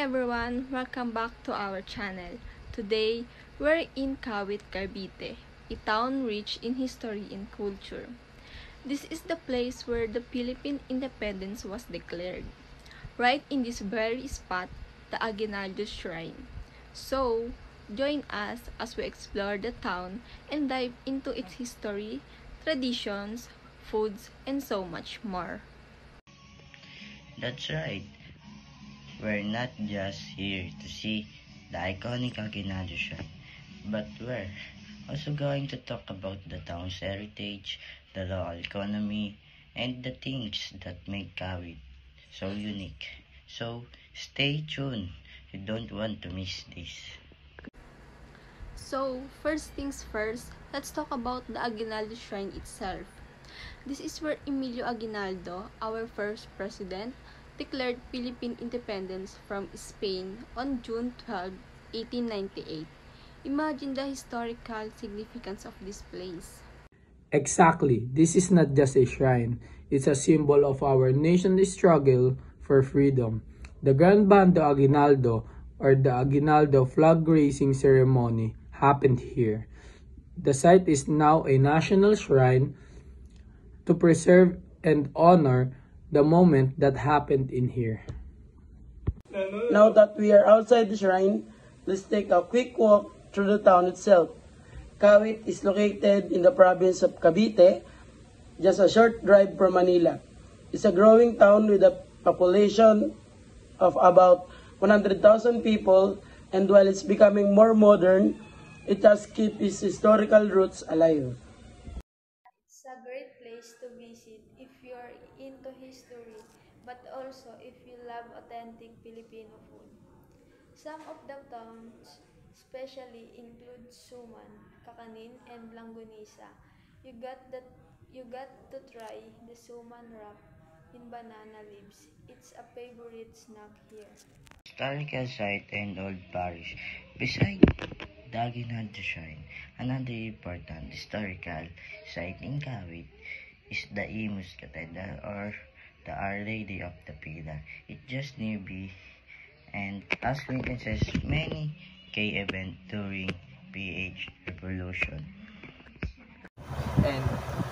everyone, welcome back to our channel. Today, we're in Kawit, Cavite, a town rich in history and culture. This is the place where the Philippine independence was declared. Right in this very spot, the Aguinaldo Shrine. So, join us as we explore the town and dive into its history, traditions, foods, and so much more. That's right. We're not just here to see the iconic Aguinaldo Shrine, but we're also going to talk about the town's heritage, the local economy, and the things that make Kawit so unique. So stay tuned. You don't want to miss this. So, first things first, let's talk about the Aguinaldo Shrine itself. This is where Emilio Aguinaldo, our first president, declared Philippine independence from Spain on June 12, 1898. Imagine the historical significance of this place. Exactly. This is not just a shrine. It's a symbol of our nation's struggle for freedom. The Grand Bando Aguinaldo, or the Aguinaldo flag raising ceremony, happened here. The site is now a national shrine to preserve and honor the moment that happened in here. Now that we are outside the shrine, let's take a quick walk through the town itself. Kawit is located in the province of Cavite, just a short drive from Manila. It's a growing town with a population of about 100,000 people, and while it's becoming more modern, it has kept its historical roots alive. It's a great place to visit if you're into history, but also if you love authentic Filipino food. Some of the towns especially include Suman, Kakanin, and Langgonisa. You got that you got to try the Suman wrap in banana leaves. It's a favorite snack here. Historical site and old parish. Beside the Aguinaldo Shrine, another important historical site in Kawit is the Imus Cathedral, or the Our Lady of the Pillar. It's just nearby and has witnesses many key events during PH Revolution. And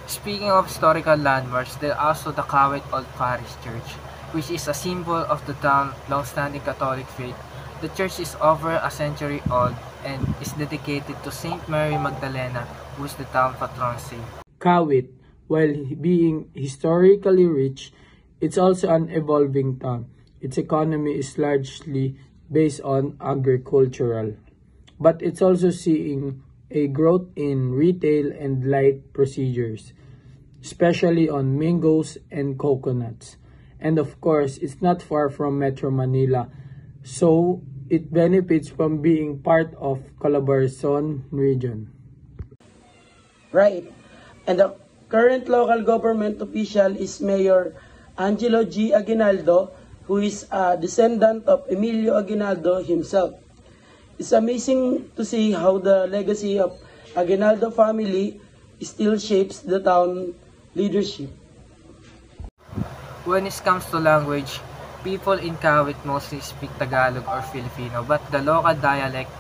speaking of historical landmarks, there are also the Kawit Old Parish Church, which is a symbol of the town's long-standing Catholic faith. The church is over a century old and is dedicated to Saint Mary Magdalena, who is the town patron saint. Kawit, while being historically rich, it's also an evolving town. Its economy is largely based on agricultural, but it's also seeing a growth in retail and light procedures, especially on mangoes and coconuts. And of course, it's not far from Metro Manila, so it benefits from being part of Calabarzon region. Right. And the current local government official is Mayor Angelo G. Aguinaldo, who is a descendant of Emilio Aguinaldo himself. It's amazing to see how the legacy of Aguinaldo family still shapes the town leadership. When it comes to language, people in Kawit mostly speak Tagalog or Filipino, but the local dialect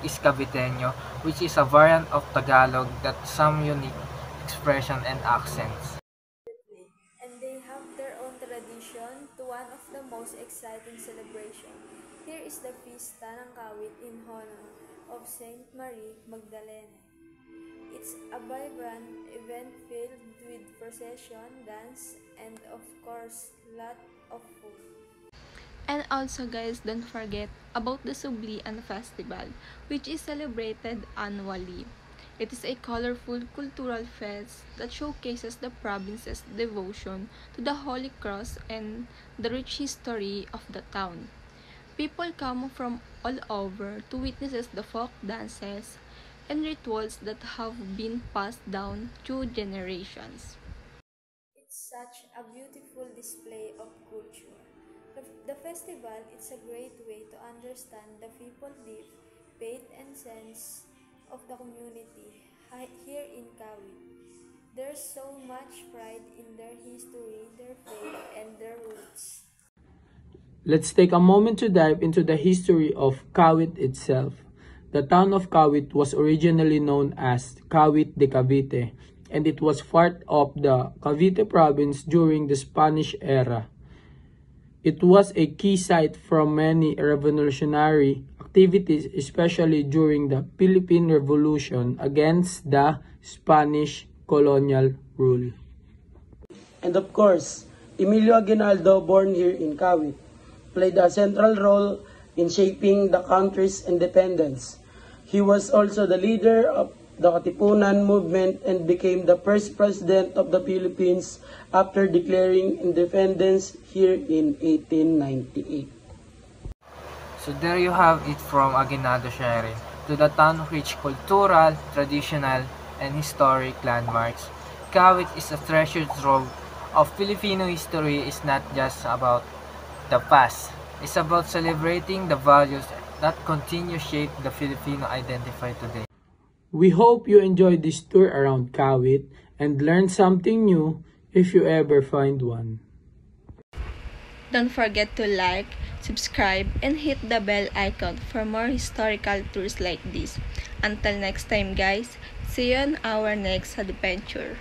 is Caviteño, which is a variant of Tagalog that some unique expression and accents. And they have their own tradition to one of the most exciting celebrations. Here is the Fiesta ng Kawit in honor of Saint Mary Magdalene. It's a vibrant event filled with procession, dance, and of course, lot of food. And also guys, don't forget about the Sublian Festival, which is celebrated annually. It is a colorful cultural fest that showcases the province's devotion to the Holy Cross and the rich history of the town. People come from all over to witness the folk dances and rituals that have been passed down through generations. It's such a beautiful display of culture. The festival is a great way to understand the people's deep faith and sense of the community here in Kawit. There's so much pride in their history, their faith, and their roots. Let's take a moment to dive into the history of Kawit itself. The town of Kawit was originally known as Kawit de Cavite, and it was part of the Cavite province during the Spanish era. It was a key site for many revolutionary activities, especially during the Philippine Revolution against the Spanish colonial rule. And of course, Emilio Aguinaldo, born here in Kawit, played a central role in shaping the country's independence. He was also the leader of the Katipunan movement and became the first president of the Philippines after declaring independence here in 1898. So there you have it from Aguinaldo sharing to the town-rich cultural, traditional, and historic landmarks. Kawit is a treasure trove of Filipino history. Is not just about the past. It's about celebrating the values that continue shape the Filipino identity today. We hope you enjoyed this tour around Kawit and learned something new if you ever find one. Don't forget to like, subscribe, and hit the bell icon for more historical tours like this. Until next time guys, see you on our next adventure.